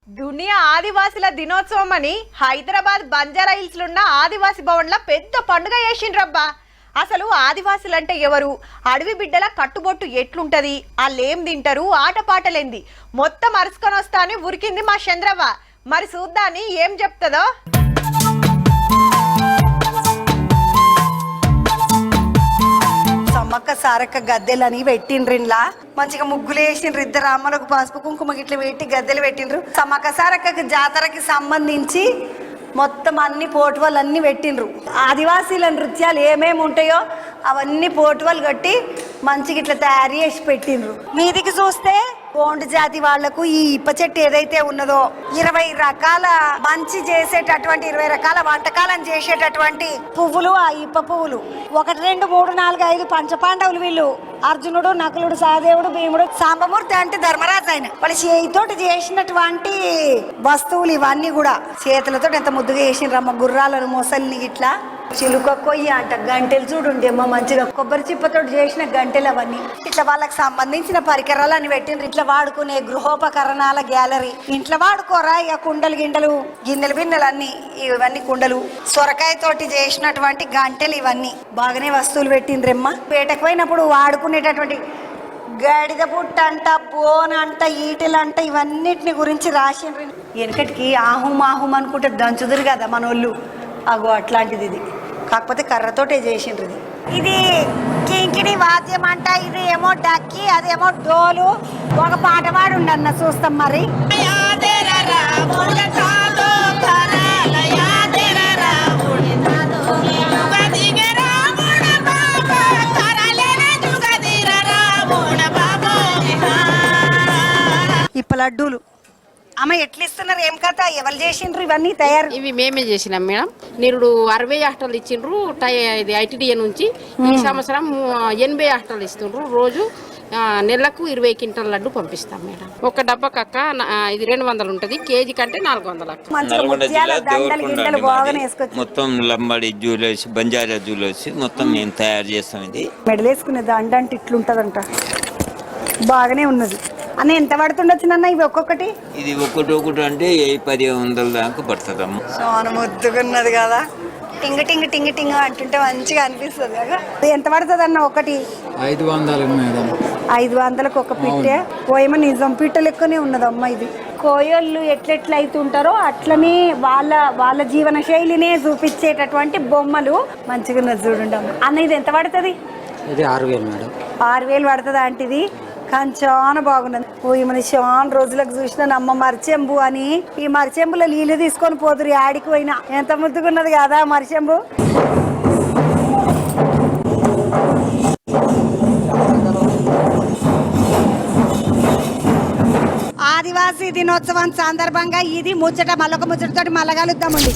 దునియా ఆదివాసుల దినోత్సవం అని హైదరాబాద్ బంజారా హిల్స్ లో ఉన్న ఆదివాసి భవన్లో పెద్ద పండుగ చేసిండ్రబ్బా. అసలు ఆదివాసులంటే ఎవరు, అడవి బిడ్డల కట్టుబొట్టు ఎట్లుంటది, వాళ్ళేం తింటారు, ఆటపాటలేంది మొత్తం అరుసుకొని వస్తా అని ఉరికింది మా చంద్రవ్వ. మరి చూద్దాని ఏం చెప్తుందో. సమ్మక్క సారక్క గద్దెలని పెట్టిండ్రిన్లా మంచిగా ముగ్గులు వేసిండ్రు. ఇద్దరు అమ్మలకు పసుపు కుంకుమ గిట్ల పెట్టి గద్దెలు పెట్టిండ్రు. సమ్మక్క సారక్కకి జాతరకి సంబంధించి మొత్తం అన్ని పోటువలు అన్ని పెట్టిండ్రు. ఆదివాసీల నృత్యాలు ఏమేమి ఉంటాయో అవన్నీ పోటువలు కట్టి మంచిగా ఇట్లా తయారు చేసి పెట్టిండ్రు. మీదికి చూస్తే కోండు జాతి వాళ్లకు ఈ ఇప్ప చెట్టు ఏదైతే ఉన్నదో 20 రకాల మంచి చేసేటటువంటి 20 రకాల వంటకాలను చేసేటటువంటి పువ్వులు, ఆ ఇప్ప పువ్వులు 1 2 3 4 5 పంచపాండవులు వీళ్ళు. అర్జునుడు, నకులుడు, సహదేవుడు, భీముడు, సాంబమూర్తి అంటే ధర్మరాజు ఆయన. వాళ్ళు చేతితోటి చేసినటువంటి వస్తువులు ఇవన్నీ కూడా చేతులతో ఎంత ముద్దుగా చేసిండ్రమ్మ. గుర్రాలను, మొసల్ని ఇట్లా చిలుక కొయ్య అంట, గంటెలు చూడుండి అమ్మ మంచిగా కొబ్బరి చిప్పతో చేసిన గంటెలు అవన్నీ ఇట్లా వాళ్ళకి సంబంధించిన పరికరాలు అని పెట్టిండ్రు. ఇట్లా వాడుకునే గృహోపకరణాల గ్యాలరీ. ఇంట్లో వాడుకోరా ఇక కుండలు గిన్నెలు బిన్నెలు అన్ని ఇవన్నీ కుండలు. సొరకాయ తోటి చేసినటువంటి గంటెలు ఇవన్నీ బాగానే వస్తువులు పెట్టిండ్రమ్మ. పేటకు పోయినప్పుడు వాడుకునేటటువంటి గాడిద పుట్ట అంట, బోన్ అంట, ఈటెలంట ఇవన్నిటిని గురించి రాసిండ్రు. వెనకటికి ఆహుం అనుకుంటే దంచుదురు కదా మనోళ్ళు. అగో అట్లాంటిది ఇది, కాకపోతే కర్రతోటే చేసిండ్రు. ఇది కింకిణి వాద్యం అంట, ఇది ఏమో డక్కి, అదేమో డోలు. ఒక పాట పాడుండి అన్న చూస్తాం మరి. ఇప్ప లడ్డూలు అమ్మ ఎట్లా ఇస్తున్నారు, ఏం కథ, ఎవరు చేసిండ్రు ఇవన్నీ తయారు? ఇవి మేమే చేసినాం మేడం. నిరుడు 60 హాస్టల్ ఇచ్చిండ్రు ఇది ఐటీడీఏ నుంచి. ఈ సంవత్సరం 80 హాస్టల్ ఇస్తుండ్రు. రోజు నెలకు 20 క్వింటల్ లడ్డు పంపిస్తాం మేడం. ఒక డబ్బా కక్క ఇది 200 ఉంటుంది, కేజీ కంటే 400. మొత్తం లంబాడి జ్యువెలర్స్, బంజారా జ్యువెలర్స్ మొత్తం మేము తయారు చేస్తాం. ఇది మెడలేసుకునే దండ అంటే ఇట్లుంటదంట, బాగానే ఉన్నది అన్న. ఎంత పడుతుండొచ్చు నాన్న ఇవి ఒక్కొక్కటి? ఇది ఒకటి అంటే 1000 దాకా పడుతుందమ్మ. సోన ముద్దుకున్నది కదా, టింగ్ టింగ్ టింగ్ టింగ్ అంటుంటే మంచిగా అనిపిస్తుంది కదా. ఎంత పడుతుంది అన్న ఒకటి? 500 మేడం. 500కు ఒక పిట్టే. పోయేమో నిజం పిట్ట లెక్కనే ఉన్నదమ్మ. ఇది కోయోళ్ళు ఎట్లెట్లా అవుతుంటారో అట్లనే వాళ్ళ జీవన శైలినే చూపించేటటువంటి బొమ్మలు మంచిగా ఉన్నది చూడండి అమ్మ. అన్న ఇది ఎంత పడుతుంది? ఇది 6000 మేడం. 6000 పడుతుంది అంటే ఇది కానీ చాలా బాగున్నది. మన చాలా రోజులకు చూసిన అమ్మ మరిచెంబు అని. ఈ మరిచెంబులో నీళ్ళు తీసుకొని పోతురు ఆడికి పోయినా. ఎంత ముద్దుకున్నది కదా మరిచెంబు. ఆదివాసీ దినోత్సవం సందర్భంగా ఇది ముచ్చట. మళ్ళొక ముచ్చటతోటి మళ్ళా కలుద్దామండి.